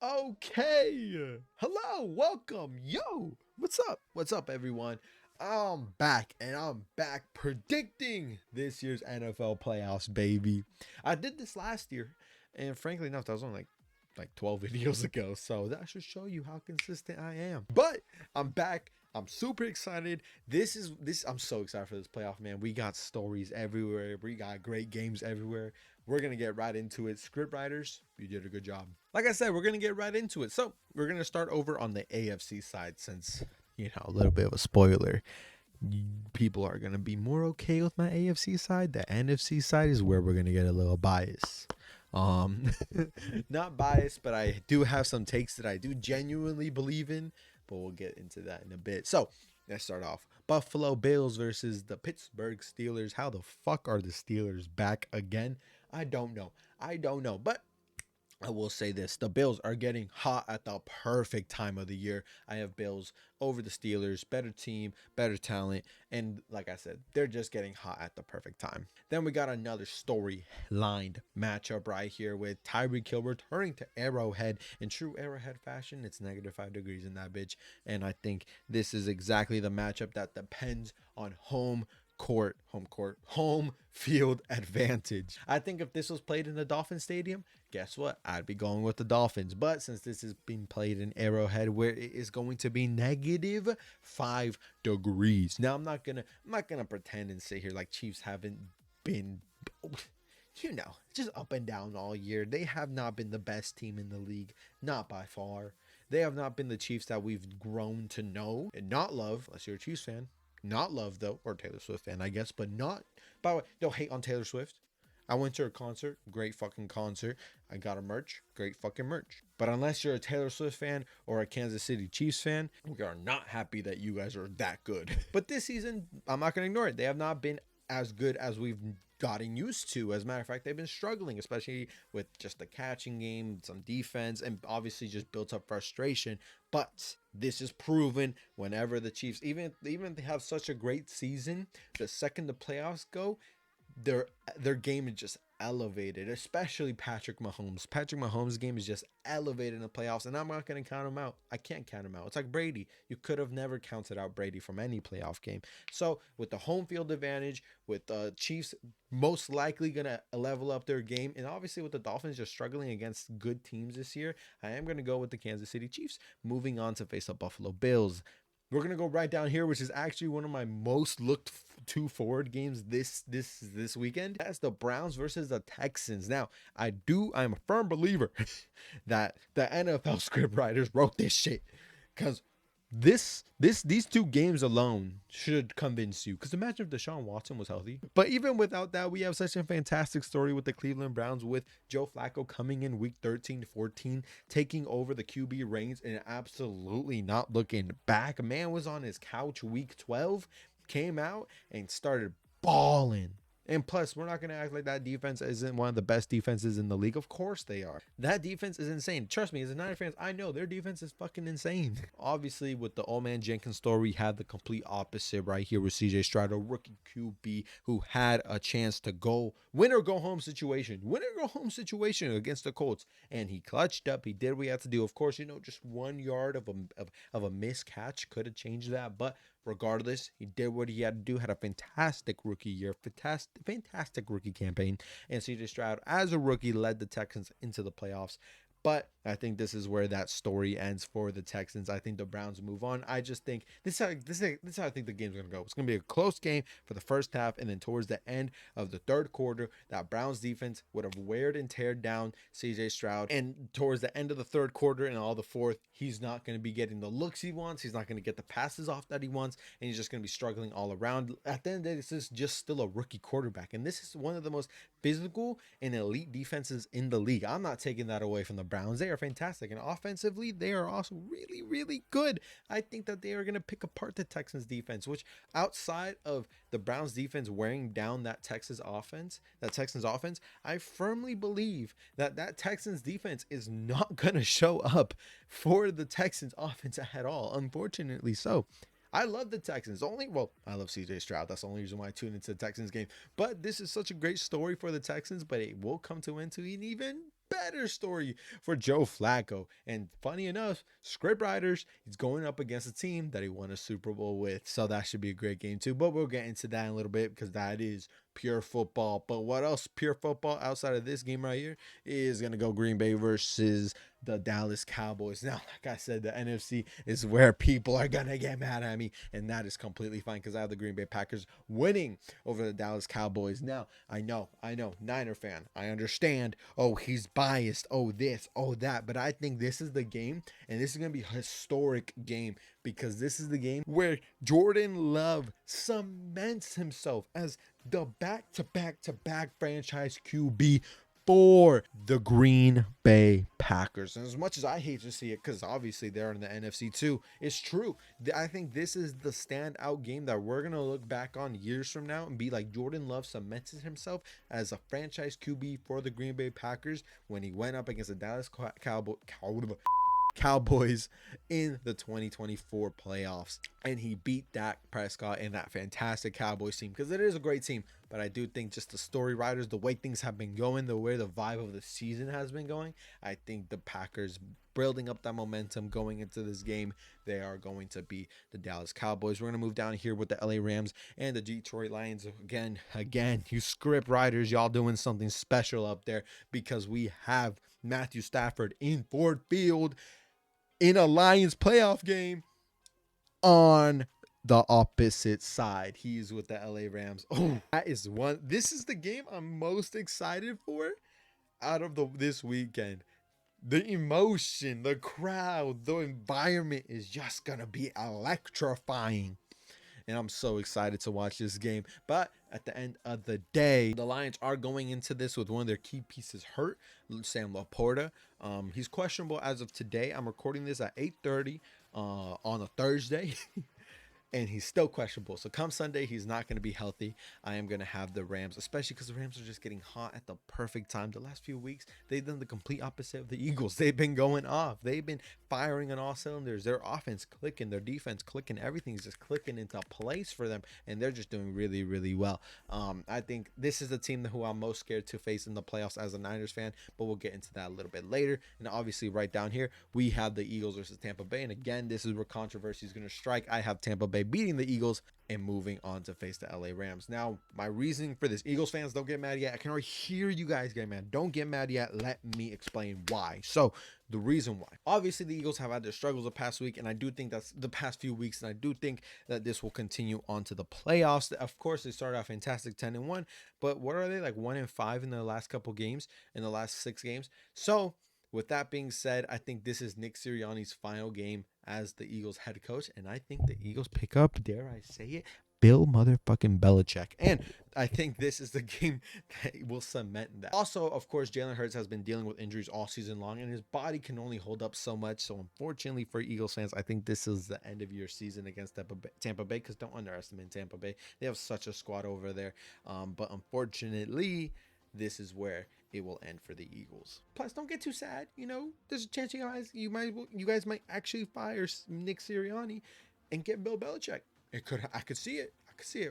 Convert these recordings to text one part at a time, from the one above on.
Okay. Hello, welcome. Yo, what's up? What's up, everyone? I'm back and I'm back predicting this year's NFL playoffs, baby. I did this last year, and frankly enough, that was only like 12 videos ago. So that should show you how consistent I am. But I'm back. I'm super excited. I'm so excited for this playoff, man. We got stories everywhere. We got great games everywhere. We're going to get right into it. Script writers, you did a good job. Like I said, we're going to get right into it. So we're going to start over on the AFC side since, a little bit of a spoiler. People are going to be more okay with my AFC side. The NFC side is where we're going to get a little bias. Not biased, but I do have some takes that I do genuinely believe in, but we'll get into that in a bit. So let's start off. Buffalo Bills versus the Pittsburgh Steelers. How the fuck are the Steelers back again? I don't know. But I will say this. The Bills are getting hot at the perfect time of the year. I have Bills over the Steelers. Better team, better talent. And like I said, they're just getting hot at the perfect time. Then we got another story-lined matchup right here with Tyreek Hill returning to Arrowhead. In true Arrowhead fashion, it's -5 degrees in that bitch. And I think this is exactly the matchup that depends on home field advantage. I think if this was played in the Dolphin Stadium, guess what? I'd be going with the Dolphins. But since this is being played in Arrowhead, where it is going to be -5 degrees. Now I'm not gonna pretend and sit here like Chiefs haven't been just up and down all year. They have not been the best team in the league, not by far. They have not been the Chiefs that we've grown to know and not love, unless you're a Chiefs fan. Not love though, or Taylor Swift fan, I guess, but not. By the way, don't hate on Taylor Swift. I went to her concert, great fucking concert. I got a merch, great fucking merch. But unless you're a Taylor Swift fan or a Kansas City Chiefs fan, we are not happy that you guys are that good. But this season, I'm not gonna ignore it. They have not been as good as we've gotten used to. As a matter of fact, they've been struggling, especially with just the catching game, some defense, and obviously just built up frustration. But this is proven whenever the Chiefs, even if they have such a great season, the second the playoffs go, their game is just elevated, especially Patrick Mahomes. Patrick Mahomes' game is just elevated in the playoffs, and I'm not going to count him out. I can't count him out. It's like Brady. You could have never counted out Brady from any playoff game. So with the home field advantage, with the Chiefs most likely going to level up their game, and obviously with the Dolphins just struggling against good teams this year, I am going to go with the Kansas City Chiefs, moving on to face the Buffalo Bills. We're gonna go right down here, which is actually one of my most looked to forward games this weekend. That's the Browns versus the Texans. Now, I'm a firm believer that the NFL script writers wrote this shit, because these two games alone should convince you. Because imagine if Deshaun Watson was healthy. But even without that, we have such a fantastic story with the Cleveland Browns, with Joe Flacco coming in week 13, 14, taking over the QB reins and absolutely not looking back. Man was on his couch week 12, came out and started balling. And plus, we're not going to act like that defense isn't one of the best defenses in the league. Of course they are. That defense is insane. Trust me, as a Niner fan, I know their defense is fucking insane. Obviously, with the old man Jenkins story, we had the complete opposite right here with CJ Stroud, a rookie QB who had a chance to go win or go home situation. Win or go home situation against the Colts. And he clutched up. He did what he had to do. Of course, just 1 yard of a missed catch could have changed that. But regardless, he did what he had to do. Had a fantastic rookie year, fantastic rookie campaign, and CJ Stroud as a rookie led the Texans into the playoffs. But I think this is where that story ends for the Texans. I think the Browns move on. I just think this is how I think the game's going to go. It's going to be a close game for the first half, and then towards the end of the third quarter, that Browns defense would have weared and teared down CJ Stroud. And towards the end of the third quarter and all the fourth, he's not going to be getting the looks he wants. He's not going to get the passes off that he wants, and he's just going to be struggling all around. At the end of the day, this is just still a rookie quarterback, and this is one of the most physical and elite defenses in the league. I'm not taking that away from the Browns. They are fantastic, and offensively they are also really, really good. I think that they are going to pick apart the Texans defense, which outside of the Browns defense wearing down that Texans offense, I firmly believe that Texans defense is not going to show up for the Texans offense at all, unfortunately so. I love the Texans. I love CJ Stroud. That's the only reason why I tune into the Texans game. But this is such a great story for the Texans, but it will come to an even better story for Joe Flacco. And funny enough, script writers, he's going up against a team that he won a Super Bowl with. So that should be a great game too. But we'll get into that in a little bit because that is pure football. But what else pure football outside of this game right here is going to go Green Bay versus the Dallas Cowboys. Now, like I said, the NFC is where people are going to get mad at me. And that is completely fine because I have the Green Bay Packers winning over the Dallas Cowboys. Now, I know, Niner fan. I understand. Oh, he's biased. Oh, this, oh, that. But I think this is the game. And this is going to be a historic game because this is the game where Jordan Love cements himself as the back-to-back franchise QB for the Green Bay Packers. And as much as I hate to see it, because obviously they're in the NFC too, it's true. I think this is the standout game that we're going to look back on years from now and be like, Jordan Love cemented himself as a franchise QB for the Green Bay Packers when he went up against the Dallas Cowboys in the 2024 playoffs, and he beat Dak Prescott and that fantastic Cowboys team because it is a great team. But I do think just the story writers, the way things have been going, the way the vibe of the season has been going, I think the Packers building up that momentum going into this game, they are going to be the Dallas Cowboys. We're going to move down here with the LA Rams and the Detroit Lions. Again, you script writers, y'all doing something special up there because we have Matthew Stafford in Ford Field in a Lions playoff game on the opposite side. He's with the LA Rams. Oh, that is one. This is the game I'm most excited for out of this weekend. The emotion, the crowd, the environment is just going to be electrifying. And I'm so excited to watch this game. But at the end of the day, the Lions are going into this with one of their key pieces hurt, Sam Laporta. He's questionable as of today. I'm recording this at 8:30 on a Thursday. And he's still questionable. So come Sunday, he's not going to be healthy. I am going to have the Rams, especially because the Rams are just getting hot at the perfect time. The last few weeks, they've done the complete opposite of the Eagles. They've been going off. They've been firing on all cylinders. Their offense clicking, their defense clicking. Everything's just clicking into place for them, and they're just doing really, really well. I think this is the team who I'm most scared to face in the playoffs as a Niners fan, but we'll get into that a little bit later. And obviously, right down here, we have the Eagles versus Tampa Bay. And again, this is where controversy is going to strike. I have Tampa Bay beating the Eagles and moving on to face the LA Rams. Now, my reasoning for this, Eagles fans, don't get mad yet. I can already hear you guys get mad. Don't get mad yet. Let me explain why. So, the reason why. Obviously, the Eagles have had their struggles the past week, and I do think that's the past few weeks, and I do think that this will continue on to the playoffs. Of course, they started out fantastic 10-1, but what are they, like 1-5 in the last couple games, in the last 6 games? So, with that being said, I think this is Nick Sirianni's final game as the Eagles head coach, and I think the Eagles pick up, dare I say it, Bill motherfucking Belichick. And I think this is the game that will cement that. Also, of course, Jalen Hurts has been dealing with injuries all season long, and his body can only hold up so much. So, unfortunately for Eagles fans, I think this is the end of your season against Tampa Bay, because don't underestimate Tampa Bay. They have such a squad over there. But unfortunately, this is where it will end for the Eagles. Plus, don't get too sad. You know, there's a chance you guys might actually fire Nick Sirianni and get Bill Belichick. I could see it.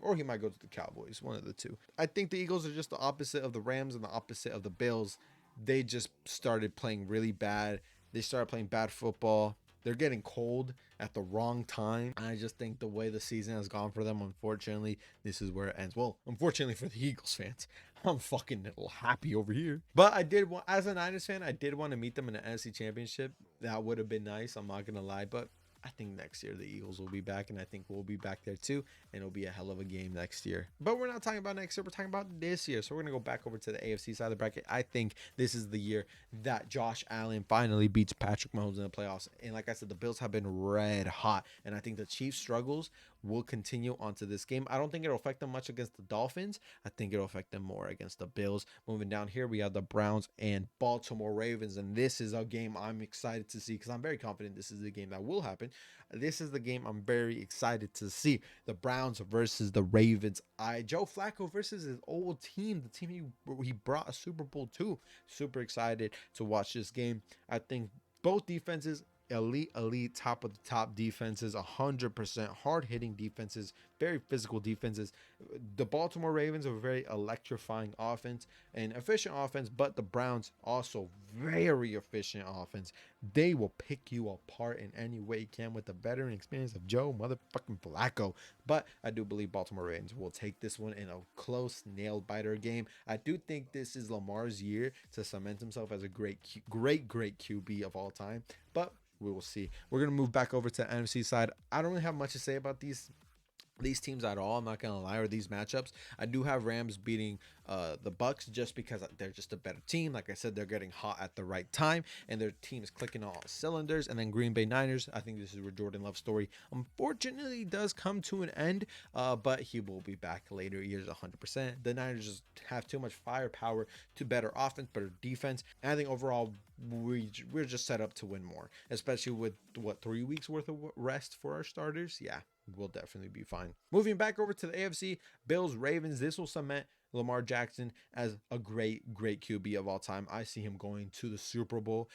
Or he might go to the Cowboys, one of the two. I think the Eagles are just the opposite of the Rams and the opposite of the Bills. They just started playing really bad. They started playing bad football. They're getting cold at the wrong time. I just think the way the season has gone for them, unfortunately, this is where it ends. Well, unfortunately for the Eagles fans, I'm fucking happy over here. But I did want, as a Niners fan, I did want to meet them in the NFC Championship. That would have been nice. I'm not going to lie. But I think next year the Eagles will be back, and I think we'll be back there too, and it'll be a hell of a game next year. But we're not talking about next year, we're talking about this year. So we're going to go back over to the AFC side of the bracket. I think this is the year that Josh Allen finally beats Patrick Mahomes in the playoffs. And like I said, the Bills have been red hot, and I think the Chiefs' struggles will continue onto this game. I don't think it'll affect them much against the Dolphins. I think it'll affect them more against the Bills. Moving down here, we have the Browns and Baltimore Ravens, and this is a game I'm excited to see because I'm very confident this is the game that will happen. This is the game I'm very excited to see. The Browns versus the Ravens. Joe Flacco versus his old team, the team he brought a Super Bowl to. Super excited to watch this game. I think both defenses elite, top of the top defenses, 100% hard hitting defenses, very physical defenses. The Baltimore Ravens are a very electrifying offense and efficient offense, but the Browns also very efficient offense. They will pick you apart in any way you can with the veteran experience of Joe motherfucking Flacco. But I do believe Baltimore Ravens will take this one in a close nail biter game. I do think this is Lamar's year to cement himself as a great QB of all time. But we will see. We're gonna move back over to the NFC side. I don't really have much to say about these teams at all. I'm not gonna lie, or these matchups. I do have Rams beating the Bucks just because they're just a better team. Like I said, they're getting hot at the right time and their team is clicking on all cylinders. And then Green Bay Niners, I think this is where Jordan Love's story unfortunately does come to an end, but he will be back later years 100%. The Niners just have too much firepower, to better offense, better defense, and I think overall we're just set up to win more, especially with 3 weeks worth of rest for our starters. Yeah, we'll definitely be fine. Moving back over to the AFC, Bills Ravens. This will cement Lamar Jackson as a great QB of all time. I see him going to the Super Bowl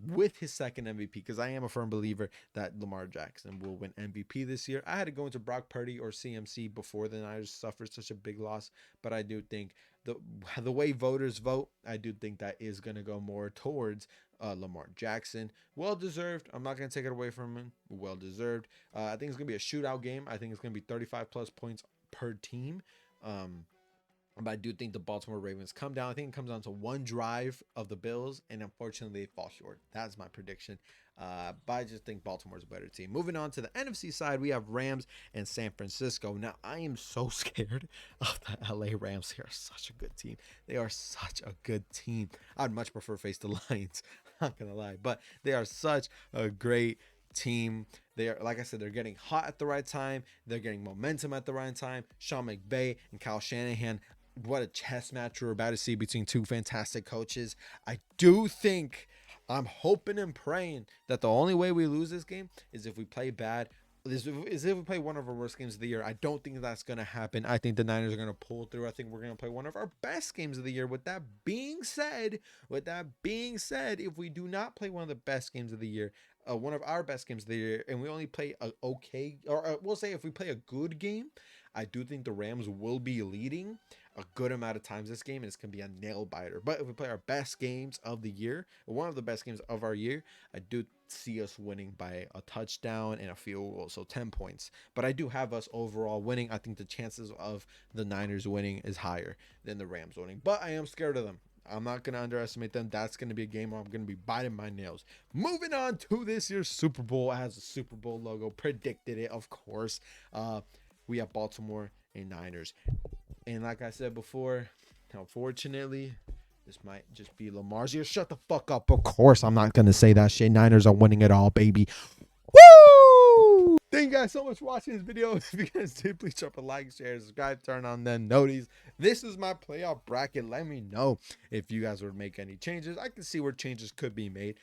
with his second MVP, because I am a firm believer that Lamar Jackson will win MVP this year. I had to go into Brock Purdy or CMC before the Niners suffered such a big loss, but I do think the way voters vote, I do think that is going to go more towards Lamar Jackson. Well deserved. I'm not going to take it away from him. Well deserved. I think it's going to be a shootout game. I think it's going to be 35 plus points per team. But I do think the Baltimore Ravens come down. I think it comes down to one drive of the Bills, and unfortunately they fall short. That's my prediction. But I just think Baltimore's a better team. Moving on to the NFC side, we have Rams and San Francisco. Now, I am so scared of the LA Rams. They are such a good team. They are such a good team. I'd much prefer face the Lions. Not going to lie. But they are such a great team. They are, like I said, they're getting hot at the right time. They're getting momentum at the right time. Sean McVay and Kyle Shanahan. What a chess match we're about to see between two fantastic coaches. I do think, I'm hoping and praying that the only way we lose this game is if we play bad. Is if we play one of our worst games of the year. I don't think that's going to happen. I think the Niners are going to pull through. I think we're going to play one of our best games of the year. With that being said, if we do not play one of the best games of the year, one of our best games of the year, and we only play we'll say if we play a good game, I do think the Rams will be leading a good amount of times this game, and it's going to be a nail biter. But if we play our best games of the year, one of the best games of our year, I do see us winning by a touchdown and a field goal, so 10 points. But I do have us overall winning. I think the chances of the Niners winning is higher than the Rams winning, but I am scared of them. I'm not going to underestimate them. That's going to be a game where I'm going to be biting my nails. Moving on to this year's Super Bowl. It has a Super Bowl logo. Predicted it, of course. We have Baltimore and Niners. And like I said before, unfortunately, this might just be Lamar's year. Shut the fuck up. Of course, I'm not going to say that shit. Niners are winning it all, baby. Woo! Thank you guys so much for watching this video. If you guys did, please drop a like, share, subscribe, turn on them noties. This is my playoff bracket. Let me know if you guys would make any changes. I can see where changes could be made.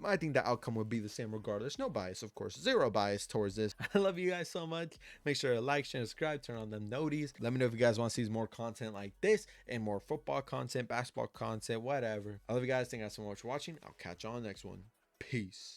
I think the outcome would be the same regardless. No bias, of course. Zero bias towards this. I love you guys so much. Make sure to like, share, subscribe, turn on them noties. Let me know if you guys want to see more content like this and more football content, basketball content, whatever. I love you guys. Thank you guys so much for watching. I'll catch you on the next one. Peace.